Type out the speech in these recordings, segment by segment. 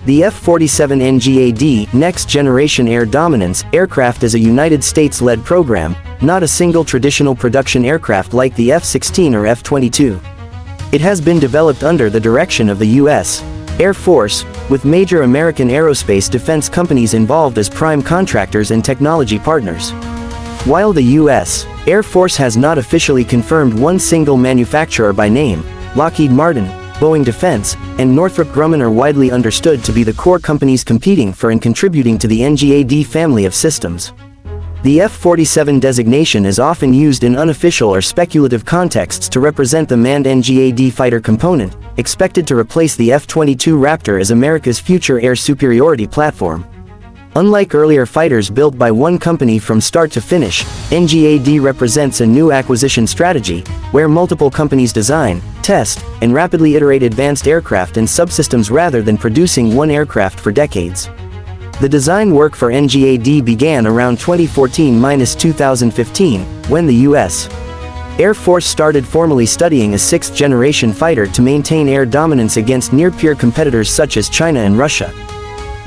The F-47 NGAD Next-Generation Air Dominance aircraft is a United States-led program, not a single traditional production aircraft like the F-16 or F-22. It has been developed under the direction of the U.S. Air Force, with major American aerospace defense companies involved as prime contractors and technology partners. While the U.S. Air Force has not officially confirmed one single manufacturer by name, Lockheed Martin, Boeing Defense, and Northrop Grumman are widely understood to be the core companies competing for and contributing to the NGAD family of systems. The F-47 designation is often used in unofficial or speculative contexts to represent the manned NGAD fighter component, expected to replace the F-22 Raptor as America's future air superiority platform. Unlike earlier fighters built by one company from start to finish, NGAD represents a new acquisition strategy, where multiple companies design, test, and rapidly iterate advanced aircraft and subsystems rather than producing one aircraft for decades. The design work for NGAD began around 2014-2015, when the U.S. Air Force started formally studying a 6th-generation fighter to maintain air dominance against near-peer competitors such as China and Russia.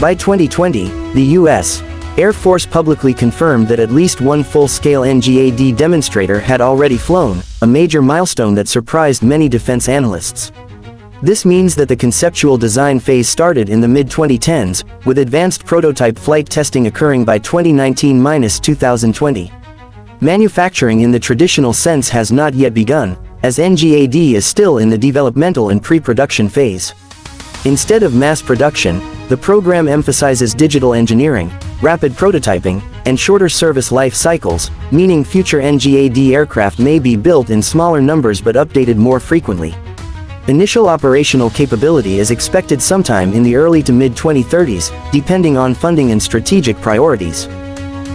By 2020, the U.S. Air Force publicly confirmed that at least one full-scale NGAD demonstrator had already flown, a major milestone that surprised many defense analysts. This means that the conceptual design phase started in the mid-2010s, with advanced prototype flight testing occurring by 2019-2020. Manufacturing in the traditional sense has not yet begun, as NGAD is still in the developmental and pre-production phase. Instead of mass production, the program emphasizes digital engineering, rapid prototyping, and shorter service life cycles, meaning future NGAD aircraft may be built in smaller numbers but updated more frequently. Initial operational capability is expected sometime in the early to mid-2030s, depending on funding and strategic priorities.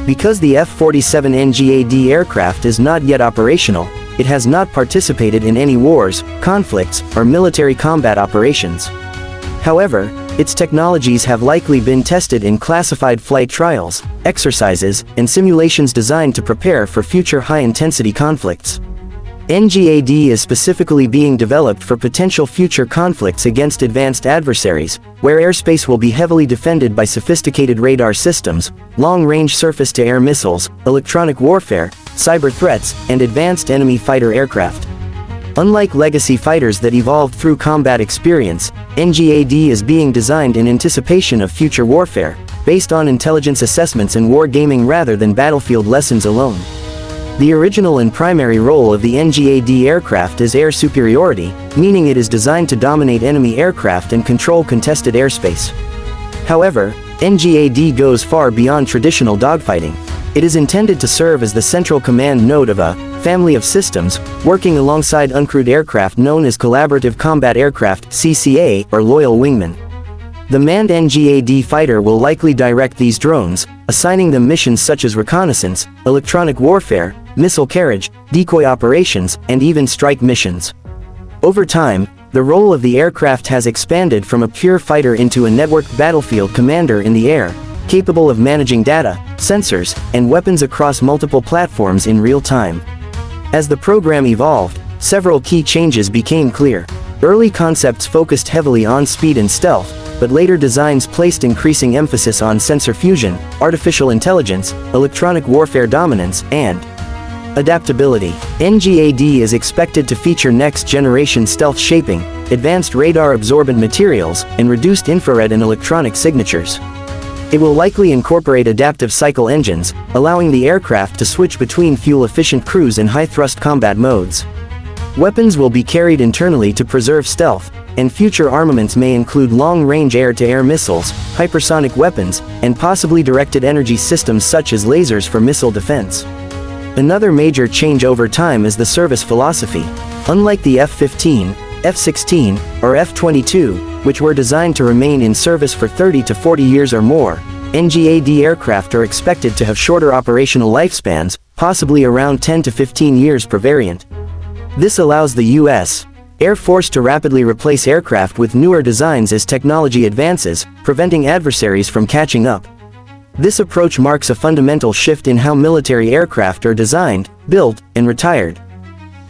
Because the F-47 NGAD aircraft is not yet operational, it has not participated in any wars, conflicts, or military combat operations. However, its technologies have likely been tested in classified flight trials, exercises, and simulations designed to prepare for future high-intensity conflicts. NGAD is specifically being developed for potential future conflicts against advanced adversaries, where airspace will be heavily defended by sophisticated radar systems, long-range surface-to-air missiles, electronic warfare, cyber threats, and advanced enemy fighter aircraft. Unlike legacy fighters that evolved through combat experience, NGAD is being designed in anticipation of future warfare, based on intelligence assessments and wargaming rather than battlefield lessons alone. The original and primary role of the NGAD aircraft is air superiority, meaning it is designed to dominate enemy aircraft and control contested airspace. However, NGAD goes far beyond traditional dogfighting. It is intended to serve as the central command node of a family of systems, working alongside uncrewed aircraft known as Collaborative Combat Aircraft (CCA) or Loyal Wingman. The manned NGAD fighter will likely direct these drones, assigning them missions such as reconnaissance, electronic warfare, missile carriage, decoy operations, and even strike missions. Over time, the role of the aircraft has expanded from a pure fighter into a networked battlefield commander in the air, capable of managing data, sensors, and weapons across multiple platforms in real time. As the program evolved, several key changes became clear. Early concepts focused heavily on speed and stealth, but later designs placed increasing emphasis on sensor fusion, artificial intelligence, electronic warfare dominance, and adaptability. NGAD is expected to feature next-generation stealth shaping, advanced radar-absorbent materials, and reduced infrared and electronic signatures. It will likely incorporate adaptive cycle engines, allowing the aircraft to switch between fuel-efficient cruise and high-thrust combat modes. Weapons will be carried internally to preserve stealth, and future armaments may include long-range air-to-air missiles, hypersonic weapons, and possibly directed energy systems such as lasers for missile defense. Another major change over time is the service philosophy. Unlike the F-15, F-16, or F-22, which were designed to remain in service for 30 to 40 years or more, NGAD aircraft are expected to have shorter operational lifespans, possibly around 10 to 15 years per variant. This allows the U.S. Air Force to rapidly replace aircraft with newer designs as technology advances, preventing adversaries from catching up. This approach marks a fundamental shift in how military aircraft are designed, built, and retired.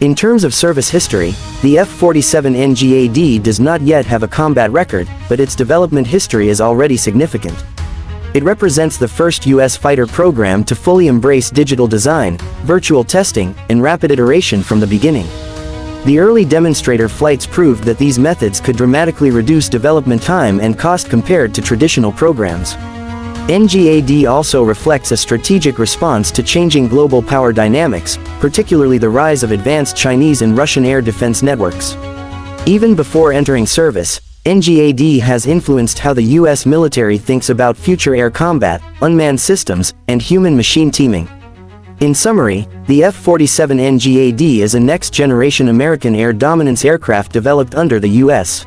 In terms of service history, the F-47 NGAD does not yet have a combat record, but its development history is already significant. It represents the first U.S. fighter program to fully embrace digital design, virtual testing, and rapid iteration from the beginning. The early demonstrator flights proved that these methods could dramatically reduce development time and cost compared to traditional programs. NGAD also reflects a strategic response to changing global power dynamics, particularly the rise of advanced Chinese and Russian air defense networks. Even before entering service, NGAD has influenced how the U.S. military thinks about future air combat, unmanned systems, and human-machine teaming. In summary, the F-47 NGAD is a next-generation American air dominance aircraft developed under the U.S.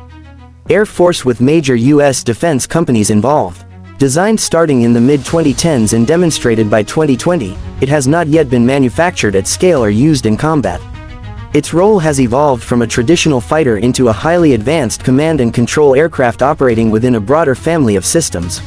Air Force with major U.S. defense companies involved. Designed starting in the mid-2010s and demonstrated by 2020, it has not yet been manufactured at scale or used in combat. Its role has evolved from a traditional fighter into a highly advanced command and control aircraft operating within a broader family of systems.